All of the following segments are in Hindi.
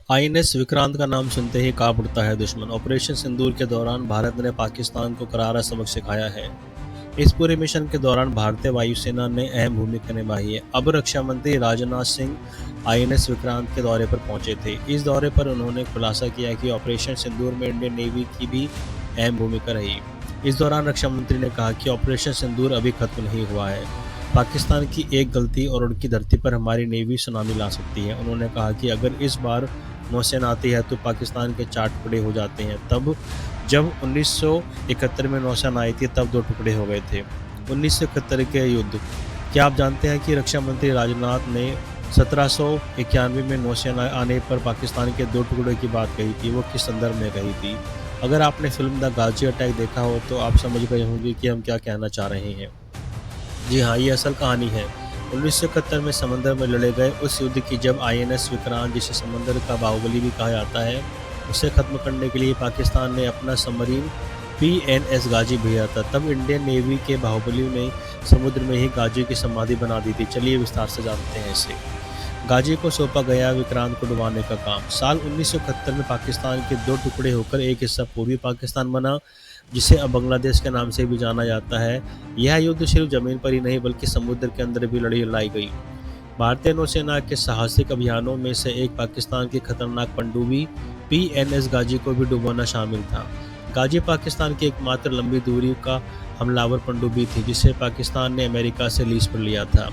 आईएनएस विक्रांत का नाम सुनते ही कांप उठता है दुश्मन। ऑपरेशन सिंदूर के दौरान भारत ने पाकिस्तान को करारा सबक सिखाया है। इस पूरे मिशन के दौरान भारतीय वायुसेना ने अहम भूमिका निभाई है। अब रक्षा मंत्री राजनाथ सिंह आईएनएस विक्रांत के दौरे पर पहुंचे थे। इस दौरे पर उन्होंने खुलासा किया कि ऑपरेशन सिंदूर में इंडियन नेवी की भी अहम भूमिका रही। इस दौरान रक्षा मंत्री ने कहा कि ऑपरेशन सिंदूर अभी खत्म नहीं हुआ है। पाकिस्तान की एक गलती और उनकी धरती पर हमारी नेवी सुनामी ला सकती है। उन्होंने कहा कि अगर इस बार नौसेना आती है तो पाकिस्तान के 4 टुकड़े हो जाते हैं। तब जब 1971 में नौसेना आई थी तब 2 टुकड़े हो गए थे। 1971 के युद्ध, क्या आप जानते हैं कि रक्षा मंत्री राजनाथ ने 1791 में नौसेना आने पर पाकिस्तान के 2 टुकड़े की बात कही थी? वो किस संदर्भ में कही थी? अगर आपने फिल्म द गाजी अटैक देखा हो तो आप समझ गए होंगे कि हम क्या कहना चाह रहे हैं। जी हाँ, ये असल कहानी है। 1971 में समंदर में लड़े गए उस युद्ध की, जब आईएनएस विक्रांत, जिसे समंदर का बाहुबली भी कहा जाता है, उसे खत्म करने के लिए पाकिस्तान ने अपना सबमरीन पीएनएस गाजी भेजा था। तब इंडियन नेवी के बाहुबली ने समुद्र में ही गाजी की समाधि बना दी थी। चलिए विस्तार से जानते हैं इसे। गाजी को सौंपा गया विक्रांत को डुबाने का काम। साल 1971 में पाकिस्तान के 2 टुकड़े होकर एक हिस्सा पूर्वी पाकिस्तान बना, जिसे अब बांग्लादेश के नाम से भी जाना जाता है। यह युद्ध सिर्फ जमीन पर ही नहीं बल्कि समुद्र के अंदर भी लड़ी गई। भारतीय नौसेना के साहसिक अभियानों में से एक पाकिस्तान की खतरनाक पनडुब्बी पीएनएस गाजी को भी डुबाना शामिल था। गाजी पाकिस्तान की एकमात्र लंबी दूरी का हमलावर पनडुब्बी थी, जिसे पाकिस्तान ने अमेरिका से लीज पर लिया था।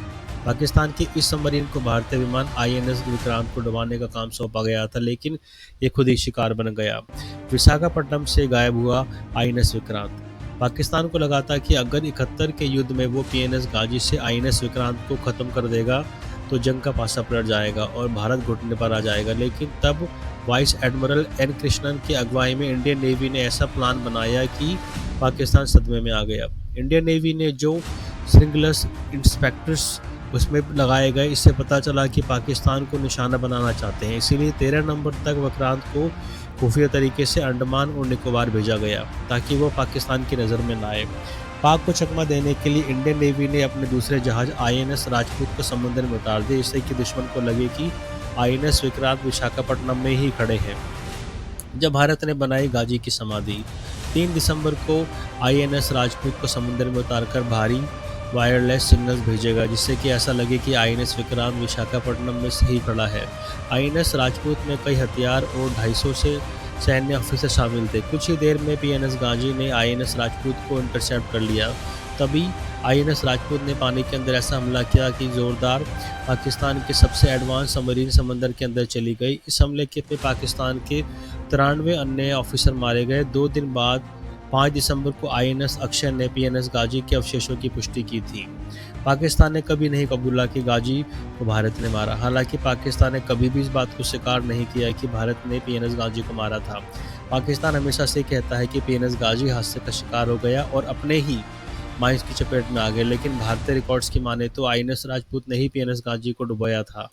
पाकिस्तान के इस सबमरीन को भारतीय विमान आईएनएस विक्रांत को डुबाने का काम सौंपा गया था, लेकिन ये खुद ही शिकार बन गया। विशाखापट्टनम से गायब हुआ आईएनएस विक्रांत। पाकिस्तान को लगा था कि अगर 71 के युद्ध में वो पीएनएस गाजी से आईएनएस विक्रांत को खत्म कर देगा तो जंग का पासा पलट जाएगा और भारत घुटने पर आ जाएगा। लेकिन तब वाइस एडमिरल एन कृष्णन की अगुवाई में इंडियन नेवी ने ऐसा प्लान बनाया कि पाकिस्तान सदमे में आ गया। इंडियन नेवी ने जो स्ट्रिंगलेस इंस्पेक्टर्स उसमें लगाए गए, इससे पता चला कि पाकिस्तान को निशाना बनाना चाहते हैं। इसीलिए 13 नवंबर तक विक्रांत को खुफिया तरीके से अंडमान और निकोबार भेजा गया ताकि वो पाकिस्तान की नज़र में ना आए। पाक को चकमा देने के लिए इंडियन नेवी ने अपने दूसरे जहाज आईएनएस राजपूत को समुद्र में उतार दिया, जिससे कि दुश्मन को लगे कि आईएनएस विक्रांत विशाखापट्टनम में ही खड़े हैं। जब भारत ने बनाई गाजी की समाधि, 3 दिसंबर को आईएनएस राजपूत को समुद्र में उतारकर भारी वायरलेस सिग्नल्स भेजेगा, जिससे कि ऐसा लगे कि आईएनएस विक्रांत विशाखापट्टनम में सही खड़ा है। आईएनएस राजपूत में कई हथियार और 250 से सैन्य ऑफिसर शामिल थे। कुछ ही देर में पीएनएस गाजी ने आईएनएस राजपूत को इंटरसेप्ट कर लिया। तभी आईएनएस राजपूत ने पानी के अंदर ऐसा हमला किया कि जोरदार पाकिस्तान के सबसे एडवांस सबमरीन समंदर के अंदर चली गई। इस हमले के पे पाकिस्तान के 93 अन्य ऑफिसर मारे गए। 2 दिन बाद 5 दिसंबर को आईएनएस अक्षय ने पीएनएस गाजी के अवशेषों की पुष्टि की थी। पाकिस्तान ने कभी नहीं कबूला कि गाजी को भारत ने मारा। हालांकि पाकिस्तान ने कभी भी इस बात को स्वीकार नहीं किया कि भारत ने पीएनएस गाजी को मारा था। पाकिस्तान हमेशा से कहता है कि पीएनएस गाजी हादसे का शिकार हो गया और अपने ही माइंस की चपेट में आ गए, लेकिन भारतीय रिकॉर्ड्स की माने तो आईएनएस राजपूत ने ही पीएनएस गाजी को डुबाया था।